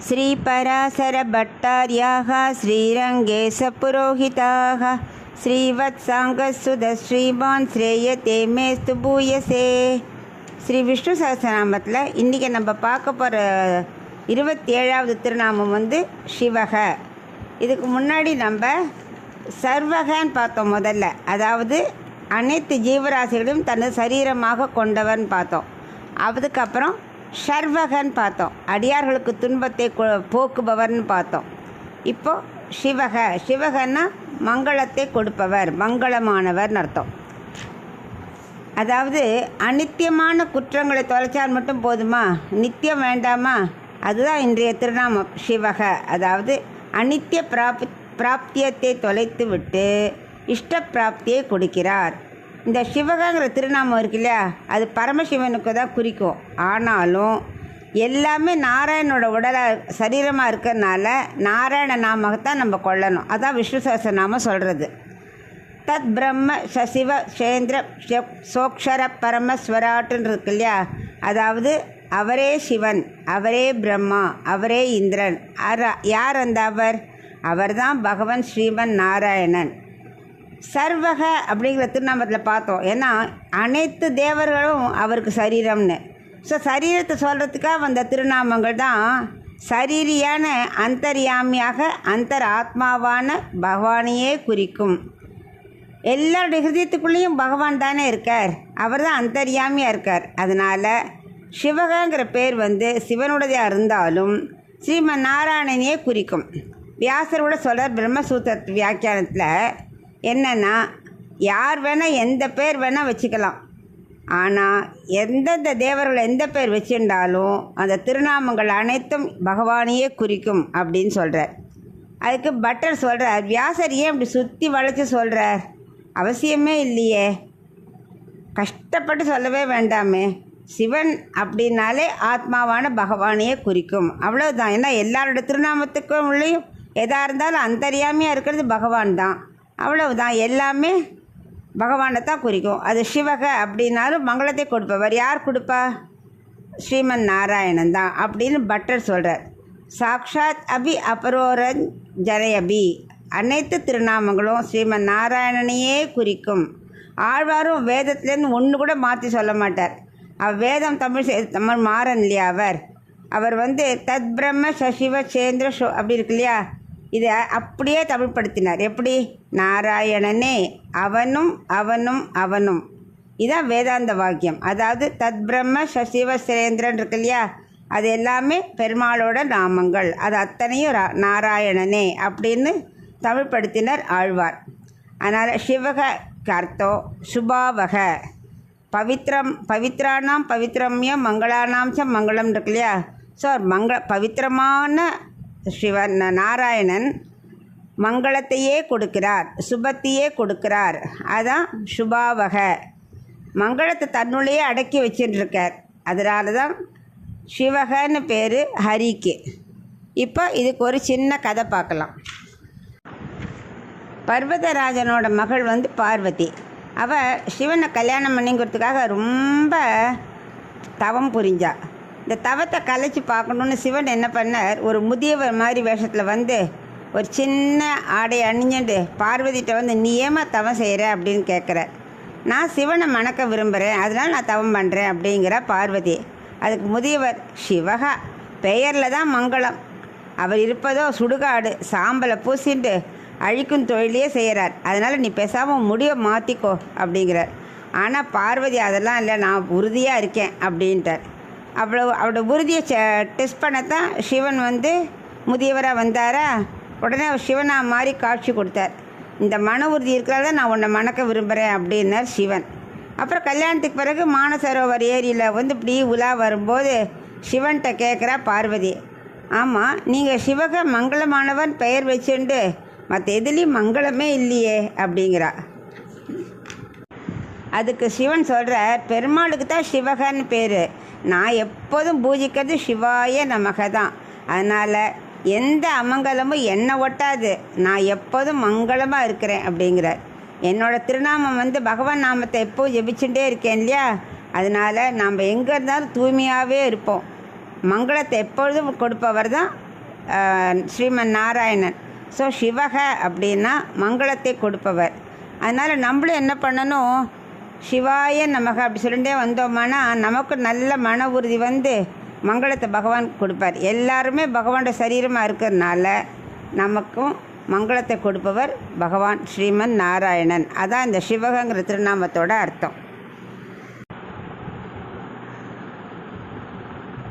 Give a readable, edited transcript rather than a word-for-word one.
श्रीपराशरभट्टार्याः श्रीरङ्गेशपुरोहिताः श्रीवत्साङ्गसुध श्रीमान् श्रेयते मेस्तु பூயசே. ஸ்ரீ விஷ்ணு சஹஸ்ரநாமத்தில் இன்றைக்கி நம்ம பார்க்க போகிற 27வது திருநாமம் சிவக. இதுக்கு முன்னாடி நம்ம சர்வகன்னு பார்த்தோம் முதல்ல, அதாவது அனைத்து ஜீவராசிகளையும் தனது சரீரமாக கொண்டவன் பார்த்தோம். அதுக்கப்புறம் ஷர்வகன் பார்த்தோம், அடியார்களுக்கு துன்பத்தை போக்குபவர்னு பார்த்தோம். இப்போது சிவக, சிவகன்னா மங்களத்தை கொடுப்பவர், மங்களமானவர்னு அர்த்தம். அதாவது அநித்தியமான குற்றங்களை தொலைச்சால் மட்டும் போதுமா, நித்தியம் வேண்டாமா? அதுதான் இன்றைய திருநாமம் சிவக. அதாவது அநித்திய பிராப்தியத்தை தொலைத்து விட்டு இஷ்ட பிராப்தியை கொடுக்கிறார். இந்த சிவகங்கிற திருநாமம் இருக்கு இல்லையா, அது பரமசிவனுக்கு தான் குறிக்கும். ஆனாலும் எல்லாமே நாராயணனோட சரீரமாக இருக்கிறதுனால நாராயண நாமத்தான் நம்ம கொள்ளணும். அதான் விஷ்ணு சஹஸ்ரநாமம் சொல்கிறது. தத் பிரம்ம சசிவ சேந்திர சோக்ஷர பரமஸ்வராட்டுன்னு இருக்கு இல்லையா, அதாவது அவரே சிவன், அவரே பிரம்மா, அவரே இந்திரன். யார் அந்த அவர் தான் பகவான் ஸ்ரீமன் நாராயணன். சர்வக அப்படிங்கிற திருநாமத்தில் பார்த்தோம். ஏன்னா அனைத்து தேவர்களும் அவருக்கு சரீரம்னு. ஸோ சரீரத்தை சொல்கிறதுக்காக வந்த திருநாமங்கள் தான் சரீரியான அந்தர்யாமியாக அந்தர் ஆத்மாவான பகவானையே குறிக்கும். எல்லாருடைய ஹிருதயத்துக்குள்ளேயும் பகவான் தானே இருக்கார், அவர் தான் அந்தர்யாமியாக இருக்கார். அதனால் சிவகங்கிற பேர் சிவனுடையதாக இருந்தாலும் ஸ்ரீமன் நாராயணனையே குறிக்கும். வியாசரோட சொல்கிறார் பிரம்மசூத்திர வியாக்கியானத்தில் என்னென்னா, யார் வேணால் எந்த பேர் வேணால் வச்சுக்கலாம், ஆனால் எந்தெந்த தேவர்கள் எந்த பேர் வச்சுருந்தாலும் அந்த திருநாமங்கள் அனைத்தும் பகவானையே குறிக்கும் அப்படின்னு சொல்கிறார். அதுக்கு பட்டர் சொல்கிறார், வியாசர் ஏன் இப்படி சுற்றி வளைச்சி சொல்கிறார்? அவசியமே இல்லையே, கஷ்டப்பட்டு சொல்லவே வேண்டாமே. சிவன் அப்படின்னாலே ஆத்மாவான பகவானையே குறிக்கும், அவ்வளோதான். ஏன்னா எல்லாரோட திருநாமத்துக்கும் உள்ளேயும் எதாக இருந்தாலும் அந்தர்யாமியாக இருக்கிறது பகவான் தான், அவ்வளவுதான். எல்லாமே பகவானை தான் குறிக்கும். அது சிவக அப்படின்னாலும் மங்களத்தை கொடுப்பவர் யார் கொடுப்பா? ஸ்ரீமன் நாராயணன் தான் அப்படின்னு பட்டர் சொல்கிறார். சாக்ஷாத் அபி அபரோரன் ஜனயபி, அனைத்து திருநாமங்களும் ஸ்ரீமன் நாராயணனையே குறிக்கும். ஆழ்வாரும் வேதத்துலேருந்து ஒன்று கூட மாற்றி சொல்ல மாட்டார். வேதம் தமிழ் மாறன் இல்லையா, அவர் தத் பிரம்ம சசிவ சேந்திர அப்படி இருக்கு இல்லையா, இதை அப்படியே தமிழ்படுத்தினார். எப்படி? நாராயணனே அவனும் அவனும் அவனும். இதான் வேதாந்த வாக்கியம். அதாவது தத் பிரம்ம சசிவ சேந்திரன் இருக்கு இல்லையா, அது எல்லாமே பெருமாளோட நாமங்கள், அது அத்தனையும் நாராயணனே அப்படின்னு தமிழ்படுத்தினார் ஆழ்வார். அதனால் சிவக அர்த்தம் சுபாவக, பவித்ரானாம் பவித்ரம்யம் மங்களானாம் ச மங்களம் இருக்கு இல்லையா. ஸோ பவித்திரமான சிவன் நாராயணன் மங்களத்தையே கொடுக்கிறார், சுபத்தையே கொடுக்கிறார். அதான் சுபாவக, மங்களத்தை தன்னுள்ளேயே அடக்கி வச்சுட்டுருக்கார். அதனால தான் சிவகன்னு பேர் ஹரிக்கு. இப்போ இதுக்கு ஒரு சின்ன கதை பார்க்கலாம். பர்வதராஜனோட மகள் பார்வதி. அவள் சிவனை கல்யாணம் பண்ணிங்கிறதுக்காக ரொம்ப தவம் புரிஞ்சா. இந்த தவத்தை கலைச்சி பார்க்கணுன்னு சிவன் என்ன பண்ணார், ஒரு முதியவர் மாதிரி வேஷத்தில் ஒரு சின்ன ஆடை அணிஞ்சுட்டு பார்வதிகிட்ட நீ ஏமா தவம் செய்கிற அப்படின்னு கேட்குற. நான் சிவனை மணக்க விரும்புகிறேன், அதனால் நான் தவம் பண்ணுறேன் அப்படிங்கிற பார்வதி. அதுக்கு முதியவர், சிவகா பெயரில் தான் மங்களம், அவர் இருப்பதோ சுடுகாடு, சாம்பலை பூசிட்டு அழிக்கும் தொழிலையே செய்கிறார், அதனால் நீ பேசாமல் முடிவை மாற்றிக்கோ அப்படிங்கிறார். ஆனால் பார்வதி அதெல்லாம் இல்லை, நான் உறுதியாக இருக்கேன் அப்படின்ட்டார். அவரோட உறுதியை டெஸ்ட் பண்ணத்தான் சிவன் முதியவராக வந்தாரா. உடனே சிவனா மாதிரி காட்சி கொடுத்தார். இந்த மன உறுதி இருக்கிறத நான் உன்னை மணக்க விரும்புகிறேன் அப்படின்னார் சிவன். அப்புறம் கல்யாணத்துக்கு பிறகு மானசரோவர் ஏரியில் இப்படி உலா வரும்போது சிவன்கிட்ட கேட்குறா பார்வதி, ஆமாம் நீங்கள் சிவக மங்களமானவன் பெயர் வச்சுண்டு மற்ற எதுலேயும் மங்களமே இல்லையே அப்படிங்கிறா. அதுக்கு சிவன் சொல்கிறார், பெருமாளுக்கு தான் சிவகன்னு பேர், நான் எப்போதும் பூஜிக்கிறது சிவாய நமக தான், அதனால் எந்த அமங்கலமும் என்னை ஒட்டாது, நான் எப்போதும் மங்களமாக இருக்கிறேன் அப்படிங்கிறார். என்னோடய திருநாமம் பகவான் நாமத்தை எப்போது ஜெபிச்சுட்டே இருக்கேன் இல்லையா, அதனால் நாம் எங்கே இருந்தாலும் தூய்மையாகவே இருப்போம். மங்களத்தை எப்பொழுதும் கொடுப்பவர் தான் ஸ்ரீமன் நாராயணன். ஸோ சிவக அப்படின்னா மங்களத்தை கொடுப்பவர். அதனால் நம்மளும் என்ன பண்ணணும், சிவாய நமக அப்படி சொல்லிட்டே வந்தோம்னா நமக்கு நல்ல மன உறுதி வந்து மங்களத்தை பகவான் கொடுப்பார். எல்லாருமே பகவானோட சரீரமாக இருக்கிறதுனால நமக்கும் மங்களத்தை கொடுப்பவர் பகவான் ஸ்ரீமன் நாராயணன். அதான் இந்த சிவகங்கிற திருநாமத்தோட அர்த்தம்.